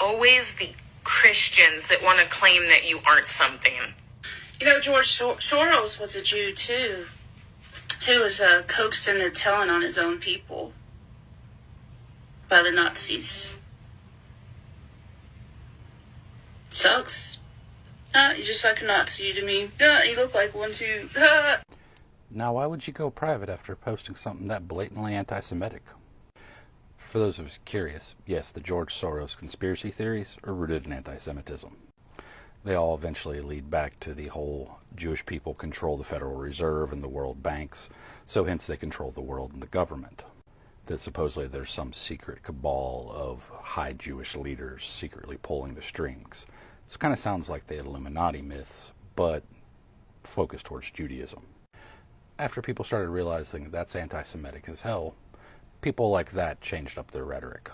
always the Christians that want to claim that you aren't something. You know, George Soros was a Jew, too, who was coaxed into telling on his own people by the Nazis. Sucks. You just like a Nazi to me. You look like one, too. Now, why would you go private after posting something that blatantly anti-Semitic? For those of us curious, yes, the George Soros conspiracy theories are rooted in anti-Semitism. They all eventually lead back to the whole Jewish people control the Federal Reserve and the world banks, so hence they control the world and the government. That supposedly there's some secret cabal of high Jewish leaders secretly pulling the strings. This kind of sounds like the Illuminati myths, but focused towards Judaism. After people started realizing that's anti-Semitic as hell, people like that changed up their rhetoric.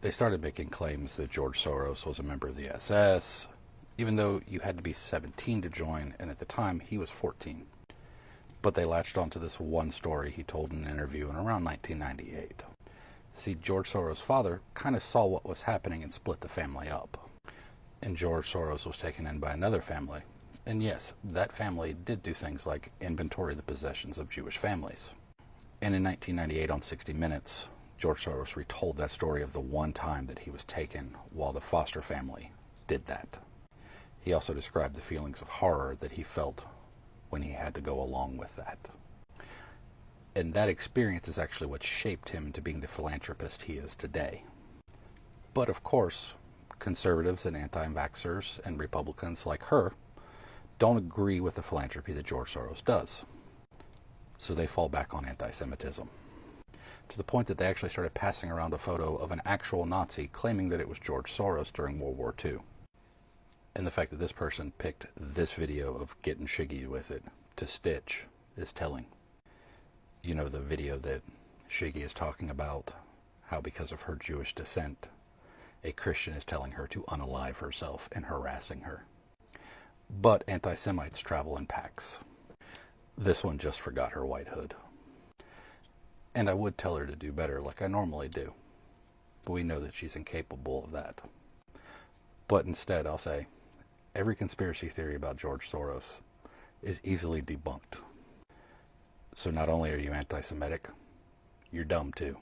They started making claims that George Soros was a member of the SS, even though you had to be 17 to join, and at the time he was 14. But they latched onto this one story he told in an interview in around 1998. See, George Soros' father kind of saw what was happening and split the family up. And George Soros was taken in by another family. And yes, that family did do things like inventory the possessions of Jewish families. And in 1998 on 60 Minutes, George Soros retold that story of the one time that he was taken while the foster family did that. He also described the feelings of horror that he felt when he had to go along with that. And that experience is actually what shaped him into being the philanthropist he is today. But of course, conservatives and anti-vaxxers and Republicans like her don't agree with the philanthropy that George Soros does. So they fall back on anti-Semitism, to the point that they actually started passing around a photo of an actual Nazi claiming that it was George Soros during World War II. And the fact that this person picked this video of getting shiggy with it to stitch is telling. You know, the video that Shiggy is talking about, how because of her Jewish descent, a Christian is telling her to unalive herself and harassing her. But anti-Semites travel in packs. This one just forgot her white hood. And I would tell her to do better like I normally do. But we know that she's incapable of that. But instead, I'll say, every conspiracy theory about George Soros is easily debunked. So not only are you anti-Semitic, you're dumb too.